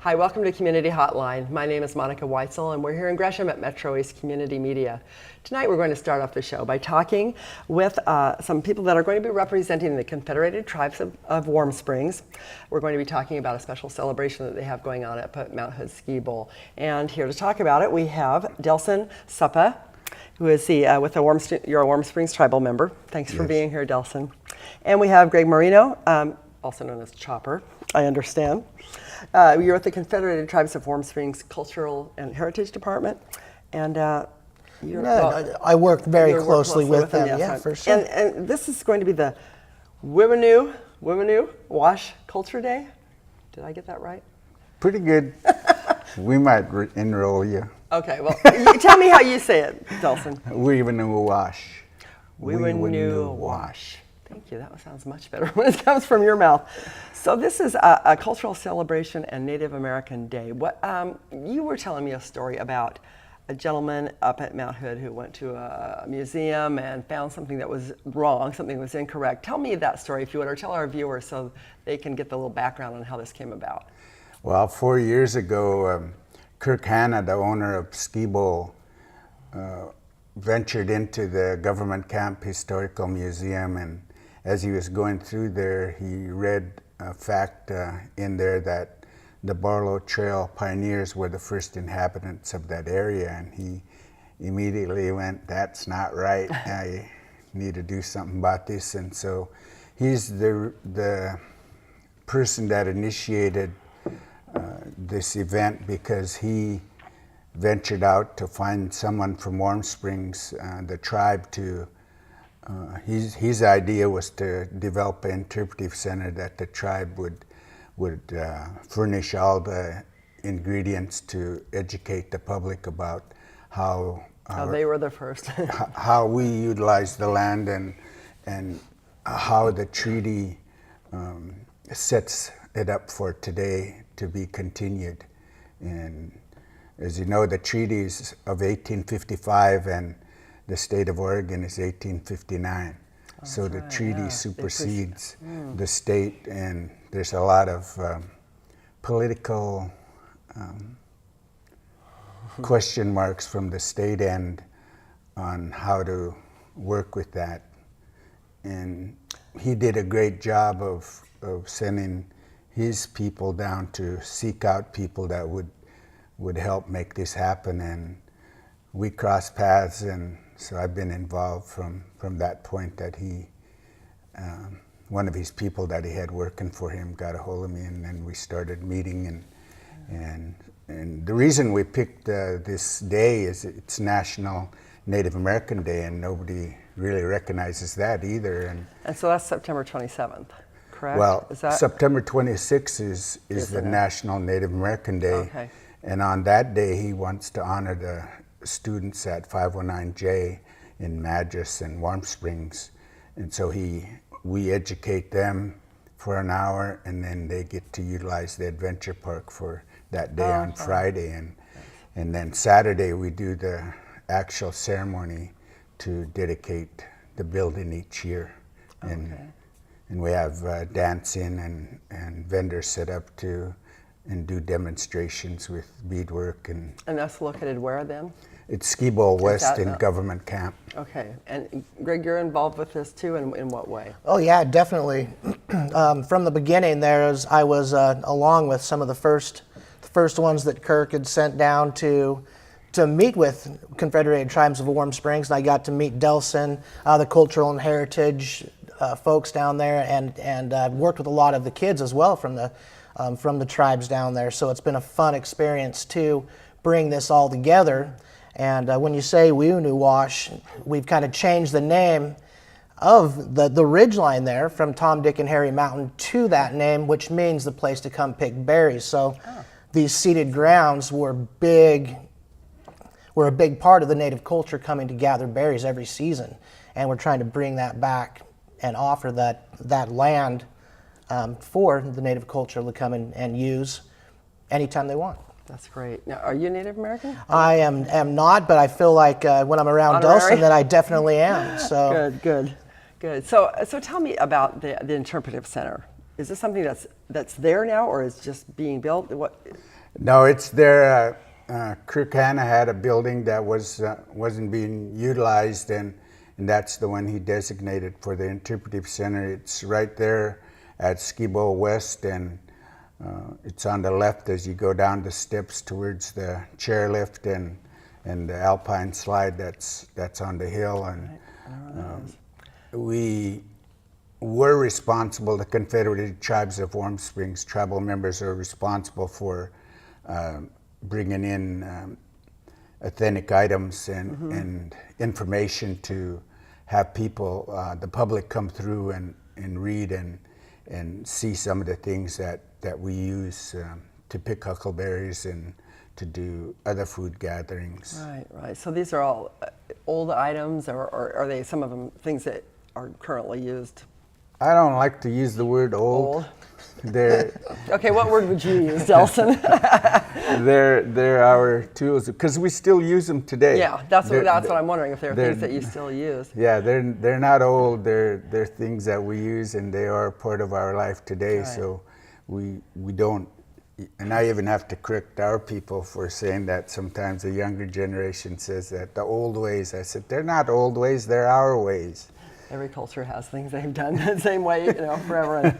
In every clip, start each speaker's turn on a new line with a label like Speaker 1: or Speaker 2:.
Speaker 1: Hi, welcome to Community Hotline. My name is Monica Weitzel, and we're here in Gresham at MetroEast Community Media. Tonight we're going to start off the show by talking with some people that are going to be representing the Confederated Tribes of Warm Springs. We're going to be talking about a special celebration that they have going on at Mount Hood Ski Bowl. And here to talk about it, we have Delson Suppa, who is with you're a Warm Springs tribal member. Thanks for being here, Delson. And we have Greg Marino, also known as Chopper, I understand. You're with the Confederated Tribes of Warm Springs Cultural and Heritage Department, and
Speaker 2: I work very closely with them. Yeah, for sure.
Speaker 1: And this is going to be the Wiwnu Waash Culture Day. Did I get that right?
Speaker 3: Pretty good. We might enroll you.
Speaker 1: Okay, well, you tell me how you say it, Delson.
Speaker 3: Wiwnu Waash.
Speaker 1: Wiwnu Waash. Thank you. That sounds much better when it comes from your mouth. So this is a cultural celebration and Native American Day. What you were telling me a story about a gentleman up at Mount Hood who went to a museum and found something that was wrong, something that was incorrect. Tell me that story, if you would, or tell our viewers so they can get the little background on how this came about.
Speaker 3: Well, 4 years ago, Kirk Hanna, the owner of Ski Bowl, ventured into the Government Camp Historical Museum, and as he was going through there, he read a fact in there that the Barlow Trail pioneers were the first inhabitants of that area, and he immediately went, "That's not right. I need to do something about this." And so he's the person that initiated this event, because he ventured out to find someone from Warm Springs, the tribe, to his idea was to develop an interpretive center that the tribe would furnish all the ingredients to educate the public about how
Speaker 1: they were the first.
Speaker 3: how we utilize the land, and how the treaty sets it up for today to be continued. And as you know, the treaty is of 1855, and the state of Oregon is 1859. So the treaty supersedes the state, and there's a lot of political question marks from the state end on how to work with that. And he did a great job of sending his people down to seek out people that would help make this happen, and we crossed paths, and so I've been involved from that point. That he, one of his people that he had working for him, got a hold of me, and then we started meeting. And the reason we picked this day is it's National Native American Day, and nobody really recognizes that either. And
Speaker 1: so that's September 27th, correct?
Speaker 3: Well, September 26th is the National Native American Day.
Speaker 1: Okay.
Speaker 3: And on that day, he wants to honor the students at 509J in Madras and Warm Springs. And so we educate them for an hour, and then they get to utilize the adventure park for that day on Friday. And then Saturday, we do the actual ceremony to dedicate the building each year. And we have dancing and vendors set up and do demonstrations with beadwork. And
Speaker 1: that's located where then?
Speaker 3: It's Ski Bowl West in Government Camp.
Speaker 1: Okay, and Greg, you're involved with this too, in what way?
Speaker 2: Oh yeah, definitely. From the beginning I was along with some of the first ones that Kirk had sent down to meet with Confederated Tribes of Warm Springs, and I got to meet Delson, the cultural and heritage folks down there, and worked with a lot of the kids as well from the tribes down there. So it's been a fun experience to bring this all together. And when you say Wiwnu Waash, we've kind of changed the name of the ridgeline there from Tom, Dick, and Harry Mountain to that name, which means the place to come pick berries. So these seated grounds were a big part of the native culture, coming to gather berries every season. And we're trying to bring that back and offer that land for the native culture to come and use anytime they want.
Speaker 1: That's great. Now, are you Native American?
Speaker 2: I am not, but I feel like when I'm around Delson that I definitely am. So
Speaker 1: Good. So tell me about the interpretive center. Is this something that's there now, or is just being built? What?
Speaker 3: No, it's there. Kirk Hanna had a building that wasn't being utilized, and that's the one he designated for the interpretive center. It's right there at Skibo West, and it's on the left as you go down the steps towards the chairlift and the alpine slide that's on the hill. And we were responsible, the Confederated Tribes of Warm Springs tribal members are responsible for bringing in authentic items and information to have people, the public, come through and read and see some of the things that we use to pick huckleberries and to do other food gatherings.
Speaker 1: Right. So these are all old items, or are they some of them things that are currently used?
Speaker 3: I don't like to use the word old. They're
Speaker 1: Okay, what word would you use, Delson?
Speaker 3: they're our tools because we still use them today.
Speaker 1: Yeah, that's what I'm wondering, if there are things that you still use.
Speaker 3: Yeah, they're not old. They're things that we use, and they are part of our life today.
Speaker 1: Right.
Speaker 3: So we don't. And I even have to correct our people for saying that sometimes the younger generation says that the old ways. I said, they're not old ways, they're our ways.
Speaker 1: Every culture has things they've done the same way, forever. And,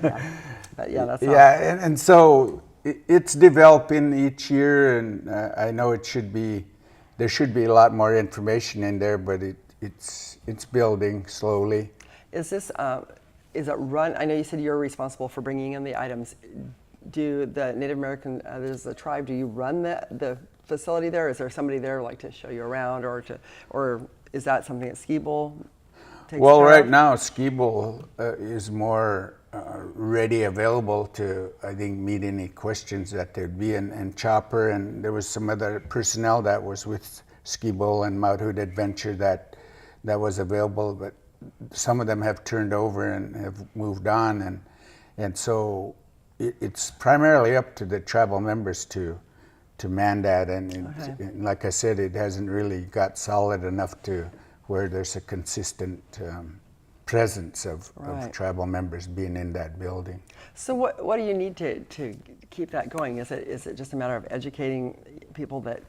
Speaker 1: but yeah, that's
Speaker 3: Yeah, and so it's developing each year, and I know there should be a lot more information in there, but it's building slowly.
Speaker 1: Is this, is it run, I know you said you're responsible for bringing in the items. Do the Native American, there's a tribe, do you run the facility there? Is there somebody there like to show you around, or is that something that Skibo takes
Speaker 3: Well,
Speaker 1: care
Speaker 3: right
Speaker 1: of?
Speaker 3: now Skibo is more ready, available to, I think, meet any questions that there'd be, and Chopper, and there was some other personnel that was with Skibo and Mount Hood Adventure that was available, but some of them have turned over and have moved on, and so it's primarily up to the tribal members to man that, and like I said, it hasn't really got solid enough to where there's a consistent presence of tribal members being in that building.
Speaker 1: So what do you need to keep that going? Is it just a matter of educating people that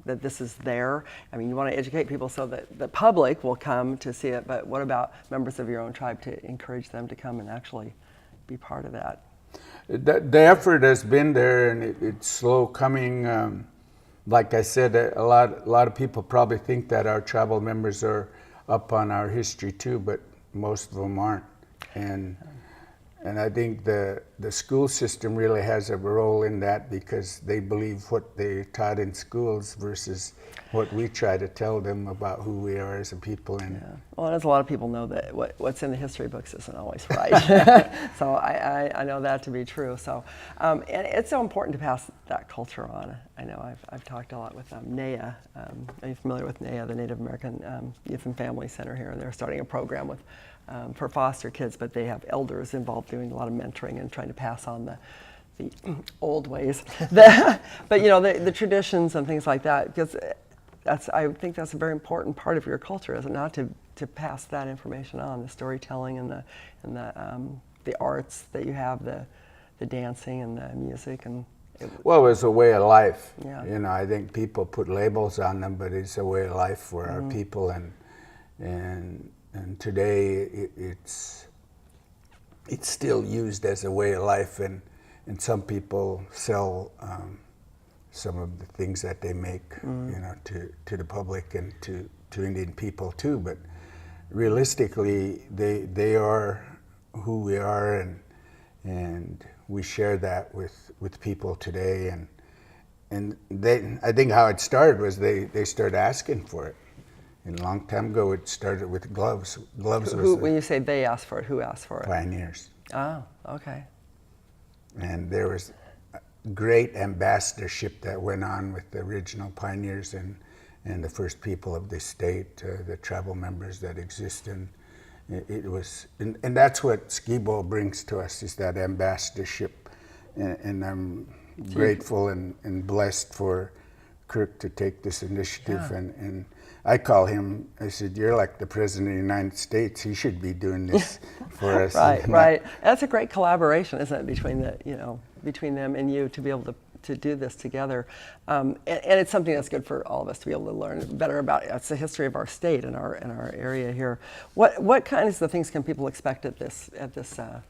Speaker 1: that this is there? I mean, you want to educate people so that the public will come to see it, but what about members of your own tribe to encourage them to come and actually be part of that?
Speaker 3: The effort has been there, and it's slow coming. Like I said, a lot of people probably think that our tribal members are up on our history too, but most of them aren't. And I think the school system really has a role in that, because they believe what they taught in schools versus what we try to tell them about who we are as a people. And
Speaker 1: well, as a lot of people know, that what's in the history books isn't always right. So I know that to be true. So and it's so important to pass that culture on. I know I've talked a lot with NAYA. Are you familiar with NAYA, the Native American Youth and Family Center here? And they're starting a program with for foster kids, but they have elders involved doing a lot of mentoring and trying to pass on the old ways, but the traditions and things like that, because I think that's a very important part of your culture, is it not, to pass that information on, the storytelling and the arts that you have, the dancing and the music, and
Speaker 3: well, it's a way of life.
Speaker 1: Yeah.
Speaker 3: I think people put labels on them, but it's a way of life for our people, and today it's still used as a way of life, and some people sell some of the things that they make, to the public and to Indian people too. But realistically, they are who we are, and we share that with people today. And I think how it started was they started asking for it. And a long time ago, it started with gloves. Gloves was
Speaker 1: when you say they asked for it, who asked for it?
Speaker 3: Pioneers.
Speaker 1: Oh, okay.
Speaker 3: And there was great ambassadorship that went on with the original pioneers and the first people of this state, the tribal members that exist. And it was, and that's what Skibo brings to us, is that ambassadorship. And I'm grateful and blessed for Kirk to take this initiative.
Speaker 1: Yeah.
Speaker 3: And I call him, I said, you're like the President of the United States. He should be doing this for us.
Speaker 1: Right. That's a great collaboration, isn't it, between between them and you, to be able to to do this together. And it's something that's good for all of us to be able to learn better about. It's the history of our state and our area here. What kinds of things can people expect at this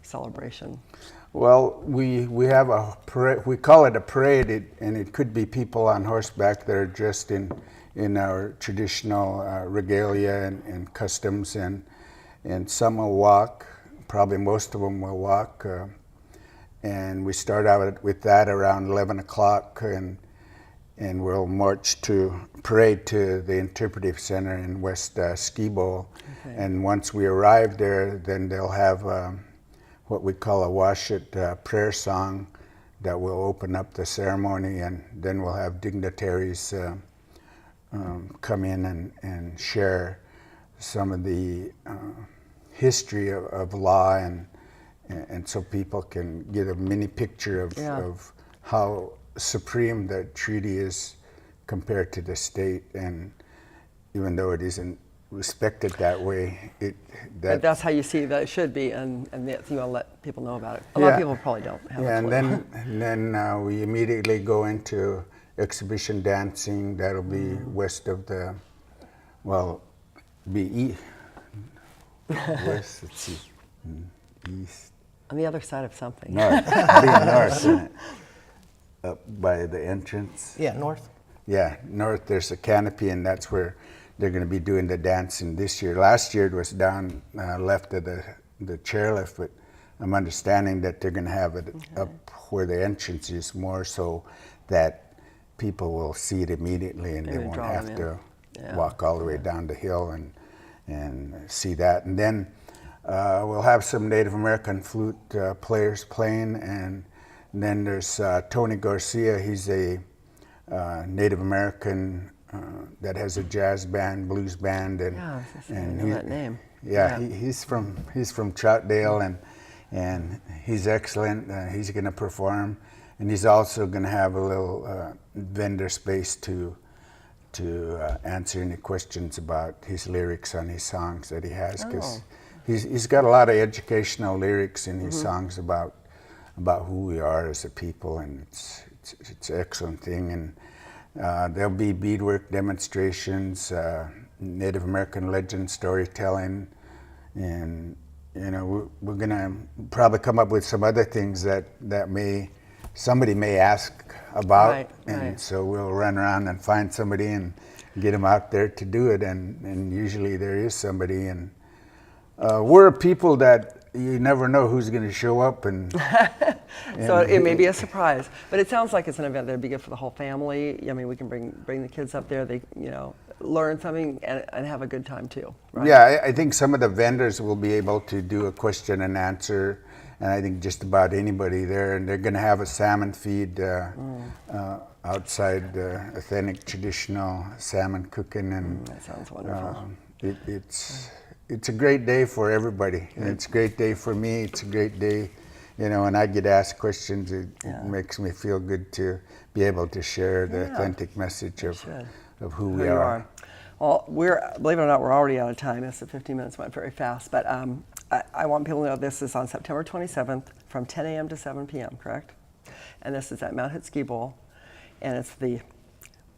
Speaker 1: celebration?
Speaker 3: Well, we have a parade. We call it a parade, and it could be people on horseback that are dressed in our traditional regalia and customs, and some will walk. Probably most of them will walk. And we start out with that around 11 o'clock, and we'll march to parade to the Interpretive Center in West Ski Bowl. Okay. And once we arrive there, then they'll have what we call a wash it prayer song that will open up the ceremony, and then we'll have dignitaries come in and share some of the history of law, and so people can get a mini picture of how supreme the treaty is compared to the state. And even though it isn't respected that way,
Speaker 1: but that's how you see that it should be, and you want to let people know about it. A lot of people probably don't have a clue.
Speaker 3: And then we immediately go into exhibition dancing. That'll be west of the, west, let's see, east.
Speaker 1: On the other side of something.
Speaker 3: North, being north, isn't it? Up by the entrance.
Speaker 2: Yeah, north.
Speaker 3: Yeah, north, there's a canopy, and that's where they're going to be doing the dancing this year. Last year it was down left of the chairlift, but I'm understanding that they're going to have it up where the entrance is, more so that people will see it immediately, and they won't have to walk all the way down the hill and see that. And then we'll have some Native American flute players playing, and then there's Tony Garcia. He's a Native American that has a jazz band, blues band, and
Speaker 1: I know that name.
Speaker 3: Yeah, he's from Troutdale, and he's excellent. He's going to perform, and he's also going to have a little vendor space to answer any questions about his lyrics on his songs that he has, because he's got a lot of educational lyrics in his songs about who we are as a people, and it's an excellent thing. And there'll be beadwork demonstrations, Native American legend storytelling, and we're gonna probably come up with some other things that somebody may ask about, and so we'll run around and find somebody and get them out there to do it, and usually there is somebody, and we're a people that you never know who's going to show up, and
Speaker 1: so it may be a surprise. But it sounds like it's an event that'd be good for the whole family. I mean, we can bring the kids up there. They learn something and have a good time too. Right?
Speaker 3: Yeah, I think some of the vendors will be able to do a question and answer, and I think just about anybody there. And they're going to have a salmon feed outside, authentic traditional salmon cooking, and
Speaker 1: that sounds wonderful.
Speaker 3: It's a great day for everybody. And it's a great day for me. It's a great day, when I get asked questions, it makes me feel good to be able to share the authentic message of who we are.
Speaker 1: Well, believe it or not, we're already out of time. The 15 minutes went very fast, but I want people to know this is on September 27th from 10 a.m. to 7 p.m., correct? And this is at Mount Hood Ski Bowl, and it's the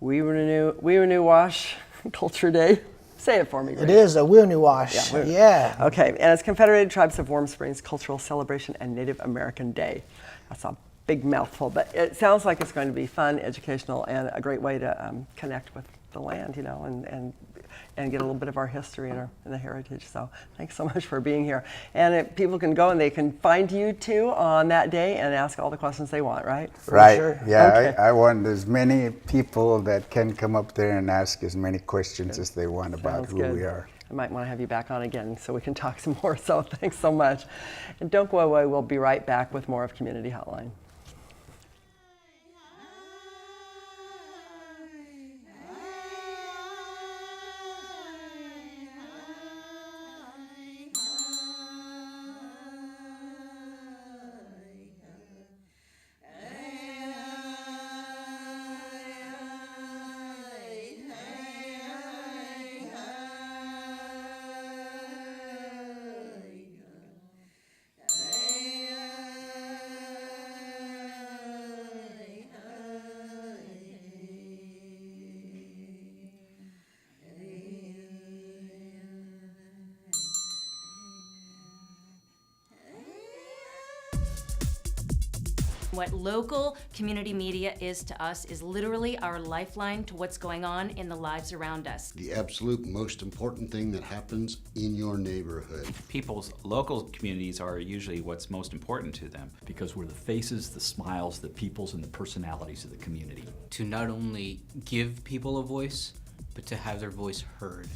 Speaker 1: Wiwnu Waash Culture Day. Say it for me, Grace.
Speaker 2: It is a Wiwnu Waash. Yeah.
Speaker 1: Okay, and it's Confederated Tribes of Warm Springs Cultural Celebration and Native American Day. That's a big mouthful, but it sounds like it's going to be fun, educational, and a great way to connect with the land, and get a little bit of our history and the heritage. So thanks so much for being here. And people can go and they can find you too on that day and ask all the questions they want, right?
Speaker 3: Right.
Speaker 2: Sure.
Speaker 3: Yeah,
Speaker 1: okay.
Speaker 3: I want as many people that can come up there and ask as many questions as they want about who we are.
Speaker 1: I might want to have you back on again so we can talk some more. So thanks so much. And don't go away. We'll be right back with more of Community Hotline.
Speaker 4: What local community media is to us is literally our lifeline to what's going on in the lives around us.
Speaker 5: The absolute most important thing that happens in your neighborhood.
Speaker 6: People's local communities are usually what's most important to them.
Speaker 7: Because we're the faces, the smiles, the peoples, and the personalities of the community.
Speaker 8: To not only give people a voice, but to have their voice heard.